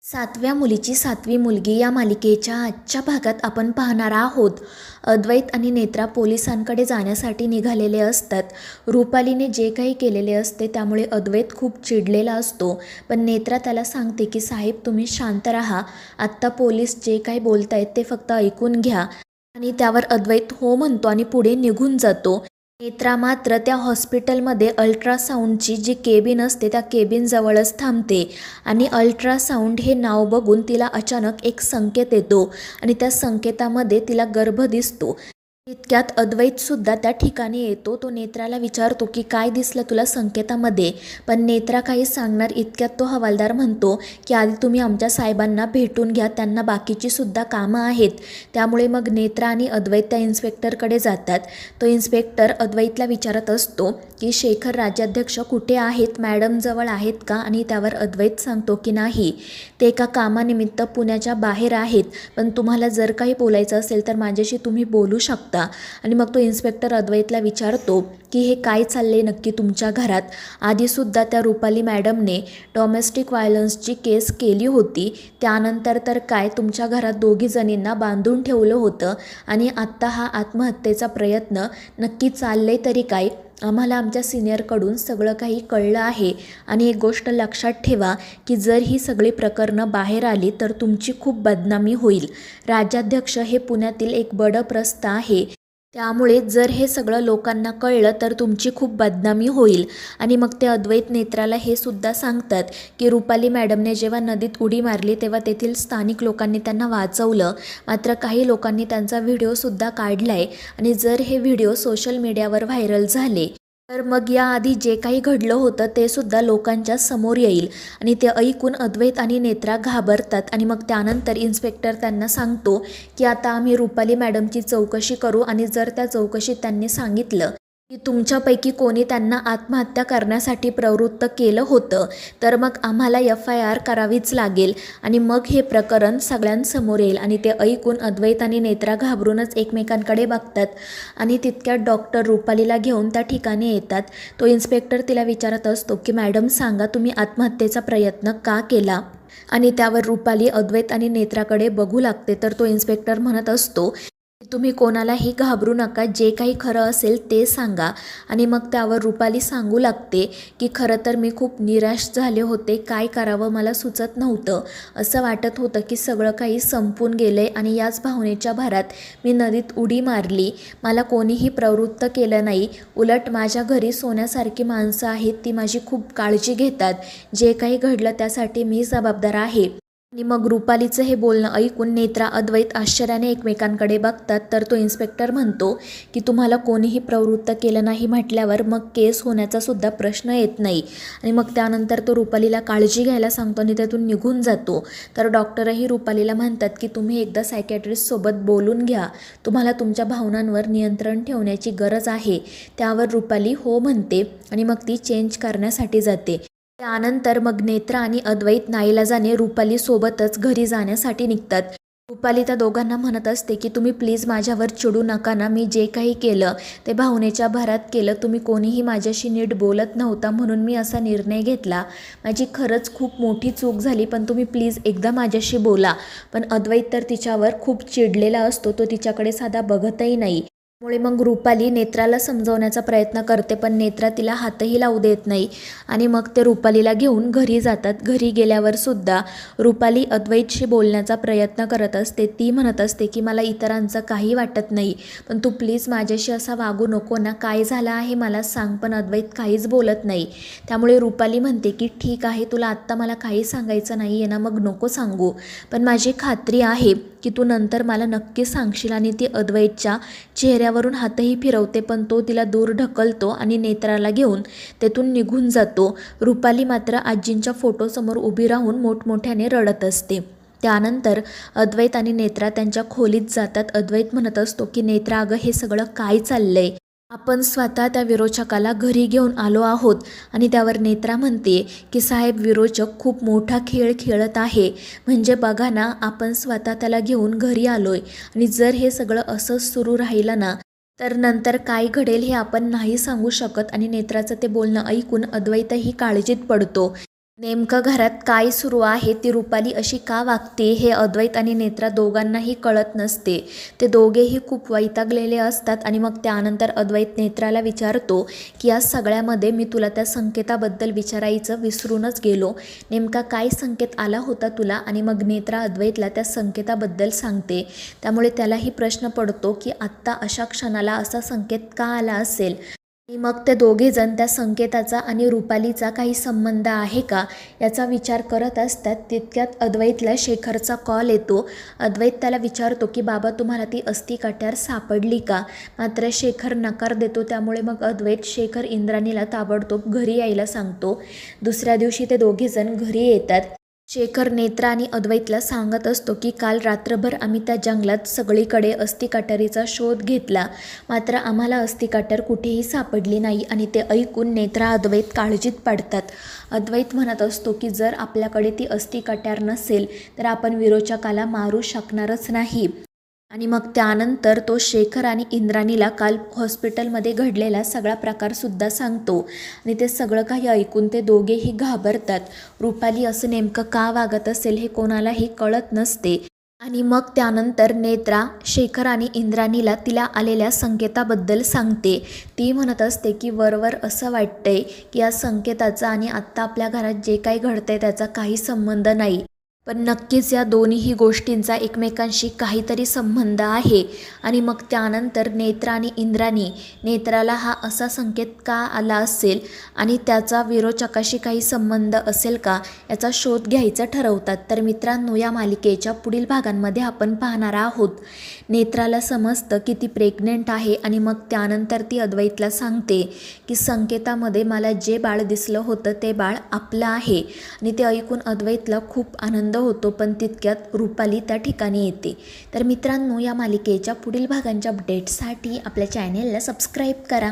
सातव्या मुलीची सातवी मुलगी या मालिकेच्या आजच्या भागात आपण पाहणार आहोत. अद्वैत आणि नेत्रा पोलिसांकडे जाण्यासाठी निघालेले असतात. रुपालीने जे काही केलेले असते त्यामुळे अद्वैत खूप चिडलेला असतो. पण नेत्रा त्याला सांगते की साहेब तुम्ही शांत राहा, आत्ता पोलीस जे काही बोलतायत ते फक्त ऐकून घ्या. आणि त्यावर अद्वैत हो म्हणतो आणि पुढे निघून जातो. नेत्रा मात्र त्या हॉस्पिटलमध्ये अल्ट्रासाऊंडची जी केबिन असते त्या केबिनजवळच थांबते आणि अल्ट्रासाऊंड हे नाव बघून तिला अचानक एक संकेत येतो आणि त्या संकेतामध्ये तिला गर्भ दिसतो. इतक्यात अद्वैतसुद्धा त्या ठिकाणी येतो. तो नेत्राला विचारतो की काय दिसलं तुला संकेतामध्ये, पण नेत्रा काही सांगणार इतक्यात तो हवालदार म्हणतो की आधी तुम्ही आमच्या साहेबांना भेटून घ्या, त्यांना बाकीचीसुद्धा कामं आहेत. त्यामुळे मग नेत्रा आणि अद्वैत त्या इन्स्पेक्टरकडे जातात. तो इन्स्पेक्टर अद्वैतला विचारत असतो की शेखर राज्याध्यक्ष कुठे आहेत, मॅडमजवळ आहेत का? आणि त्यावर अद्वैत सांगतो की नाही, ते एका कामानिमित्त पुण्याच्या बाहेर आहेत, पण तुम्हाला जर काही बोलायचं असेल तर माझ्याशी तुम्ही बोलू शकता. आणि मग तो इन्स्पेक्टर अद्वैतला विचारतो की हे काय चालले नक्की तुमच्या घरात. आधीसुद्धा त्या रुपाली मॅडमने डॉमेस्टिक व्हायलन्सची केस केली होती, त्यानंतर तर काय तुमच्या घरात दोघी जणींना बांधून ठेवलं होतं आणि आत्ता हा आत्महत्येचा प्रयत्न नक्की चालले तरी काय? आम्हाला आमच्या सिनियरकडून सगळं काही कळलं आहे आणि एक गोष्ट लक्षात ठेवा की जर ही सगळी प्रकरणं बाहेर आली तर तुमची खूप बदनामी होईल. राज्याध्यक्ष हे पुण्यातील एक बडं प्रस्थ आहे, त्यामुळे जर हे सगळं लोकांना कळलं तर तुमची खूप बदनामी होईल. आणि मग ते अद्वैत नेत्राला हे सुद्धा सांगतात की रुपाली मॅडमने जेव्हा नदीत उडी मारली तेव्हा तेथील स्थानिक लोकांनी त्यांना वाचवलं, मात्र काही लोकांनी त्यांचा व्हिडिओसुद्धा काढला आहे आणि जर हे व्हिडिओ सोशल मीडियावर व्हायरल झाले तर मग याआधी जे काही घडलं होतं ते सुद्धा लोकांच्या समोर येईल. आणि ते ऐकून अद्वैत आणि नेत्रा घाबरतात आणि मग त्यानंतर इन्स्पेक्टर त्यांना सांगतो की आता आम्ही रुपाली मॅडमची चौकशी करू आणि जर त्या चौकशीत त्यांनी सांगितलं की तुमच्यापैकी कोणी त्यांना आत्महत्या करण्यासाठी प्रवृत्त केलं होतं तर मग आम्हाला FIR करावीच लागेल आणि मग हे प्रकरण सगळ्यांसमोर येईल. आणि ते ऐकून अद्वैत आणि नेत्रा घाबरूनच एकमेकांकडे बघतात आणि तितक्यात डॉक्टर रुपालीला घेऊन त्या ठिकाणी येतात. तो इन्स्पेक्टर तिला विचारत असतो की मॅडम सांगा तुम्ही आत्महत्येचा प्रयत्न का केला? आणि त्यावर रुपाली अद्वैत आणि नेत्राकडे बघू लागते. तर तो इन्स्पेक्टर म्हणत असतो तुम्ही कोणालाही घाबरू नका, जे काही खरं असेल ते सांगा. आणि मग त्यावर रुपाली सांगू लागते की खरं तर मी खूप निराश झाले होते, काय करावं मला सुचत नव्हतं. असं वाटत होतं की सगळं काही संपून गेलं आहे आणि याच भावनेच्या भरात मी नदीत उडी मारली. मला कोणीही प्रवृत्त केलं नाही, उलट माझ्या घरी सोन्यासारखी माणसं आहेत, ती माझी खूप काळजी घेतात. जे काही घडलं त्यासाठी मी जबाबदार आहे. आणि मग रुपालीचं हे बोलणं ऐकून नेत्रा अद्वैत आश्चर्याने एकमेकांकडे बघतात. तर तो इन्स्पेक्टर म्हणतो की तुम्हाला कोणीही प्रवृत्त केलं नाही म्हटल्यावर मग केस होण्याचा सुद्धा प्रश्न येत नाही. आणि मग त्यानंतर तो रुपालीला काळजी घ्यायला सांगतो आणि त्यातून निघून जातो. तर डॉक्टरही रुपालीला म्हणतात की तुम्ही एकदा सायकॅट्रिस्टसोबत बोलून घ्या, तुम्हाला तुमच्या भावनांवर नियंत्रण ठेवण्याची गरज आहे. त्यावर रुपाली हो म्हणते आणि मग ती चेंज करण्यासाठी जाते. त्यानंतर मग नेत्रा आणि अद्वैत नाईलाजाने रुपाली सोबतच घरी जाण्यासाठी निघतात. रुपाली त्या दोघांना म्हणत असते की तुम्ही प्लीज माझ्यावर चिडू नका ना, मी जे काही केलं ते भावनेच्या भरात केलं, तुम्ही कोणीही माझ्याशी नीट बोलत नव्हता म्हणून मी असा निर्णय घेतला, माझी खरंच खूप मोठी चूक झाली, पण तुम्ही प्लीज एकदा माझ्याशी बोला. पण अद्वैत तर तिच्यावर खूप चिडलेला असतो, तो तिच्याकडे साधा बघतही नाही. त्यामुळे मग रुपाली नेत्राला समजवण्याचा प्रयत्न करते पण नेत्रा तिला हातही लावू देत नाही. आणि मग ते रुपालीला घेऊन घरी जातात. घरी गेल्यावर सुद्धा रुपाली अद्वैतशी बोलण्याचा प्रयत्न करत असते. ती म्हणत असते की मला इतरांचं काही वाटत नाही, पण तू प्लीज माझ्याशी असा वागू नको ना, काय झालं आहे मला सांग. पण अद्वैत काहीच बोलत नाही. त्यामुळे रुपाली म्हणते की ठीक आहे, तुला आत्ता मला काही सांगायचं नाही आहे ना, मग नको सांगू, पण माझी खात्री आहे की तू नंतर मला नक्की सांगशील. आणि ती अद्वैतच्या चेहऱ्यावरून हातही फिरवते पण तो तिला दूर ढकलतो आणि नेत्राला घेऊन तेथून निघून जातो. रुपाली मात्र आजींच्या फोटोसमोर उभी राहून मोठमोठ्याने रडत असते. त्यानंतर अद्वैत आणि नेत्रा त्यांच्या खोलीत जातात. अद्वैत म्हणत असतो की नेत्रा अगं हे सगळं काय चाललंय, आपण स्वतः त्या विरोचकाला घरी घेऊन आलो आहोत. आणि त्यावर नेत्रा म्हणते की साहेब विरोचक खूप मोठा खेळ खेळत आहे, म्हणजे बघा ना आपण स्वतः त्याला घेऊन घरी आलोय आणि जर हे सगळं असंच सुरू राहिलं ना तर नंतर काय घडेल हे आपण नाही सांगू शकत. आणि नेत्राचं ते बोलणं ऐकून अद्वैतही काळजीत पडतो. नेमकं घरात काय सुरू आहे, ती रुपाली अशी का वागते हे अद्वैत आणि नेत्रा दोघांनाही कळत नसते. ते दोघेही खूप वैतागलेले असतात आणि मग त्यानंतर अद्वैत नेत्राला विचारतो की या सगळ्यामध्ये मी तुला त्या संकेताबद्दल विचारायचं विसरूनच गेलो. नेमका काय संकेत आला होता तुला? आणि मग नेत्रा अद्वैतला त्या संकेताबद्दल सांगते. त्यामुळे त्यालाही प्रश्न पडतो की आत्ता अशा क्षणाला असा संकेत का आला असेल. आणि मग ते दोघेजण त्या संकेताचा आणि रुपालीचा काही संबंध आहे का याचा विचार करत असतात. तितक्यात अद्वैतला शेखरचा कॉल येतो. अद्वैत त्याला विचारतो की बाबा तुम्हाला ती अस्थिकट्यार सापडली का? मात्र शेखर नकार देतो. त्यामुळे मग अद्वैत शेखर इंद्राणीला ताबडतोब घरी यायला सांगतो. दुसऱ्या दिवशी ते दोघेजण घरी येतात. शेखर नेत्रा आणि अद्वैतला सांगत असतो की काल रात्रभर आम्ही त्या जंगलात सगळीकडे अस्थिकट्यारीचा शोध घेतला, मात्र आम्हाला अस्थिकट्यार कुठेही सापडली नाही. आणि ते ऐकून नेत्रा अद्वैत काळजीत पडतात. अद्वैत म्हणत असतो की जर आपल्याकडे ती अस्थिकट्यार नसेल तर आपण विरोचकाला मारू शकणारच नाही. आणि मग त्यानंतर तो शेखर आणि इंद्राणीला काल हॉस्पिटलमध्ये घडलेला सगळा प्रकारसुद्धा सांगतो. आणि ते सगळं काही ऐकून ते दोघेही घाबरतात. रुपाली असं नेमकं का वागत असेल हे कोणालाही कळत नसते. आणि मग त्यानंतर नेत्रा शेखर आणि इंद्राणीला तिला आलेल्या संकेताबद्दल सांगते. ती म्हणत असते की वरवर असं वाटतंय की या संकेताचा आणि आत्ता आपल्या घरात जे काही घडतंय त्याचा काही संबंध नाही, पण नक्कीच या दोन्हीही गोष्टींचा एकमेकांशी काहीतरी संबंध आहे. आणि मग त्यानंतर नेत्रा आणि इंद्राणी नेत्राला हा असा संकेत का आला असेल आणि त्याचा विरोचकाशी काही संबंध असेल का याचा शोध घ्यायचा ठरवतात. तर मित्रांनो, या मालिकेच्या पुढील भागांमध्ये आपण पाहणार आहोत नेत्राला समजतं की ती प्रेग्नेंट आहे आणि मग त्यानंतर ती अद्वैतला सांगते की संकेतामध्ये मला जे बाळ दिसलं होतं ते बाळ आपलं आहे. आणि ते ऐकून अद्वैतला खूप आनंद होतो. पण तितक्यात रुपाली त्या ठिकाणी येते. तर मित्रांनो, या मालिकेच्या पुढील भागांच्या अपडेट्ससाठी आपल्या चॅनेलला सबस्क्राईब करा.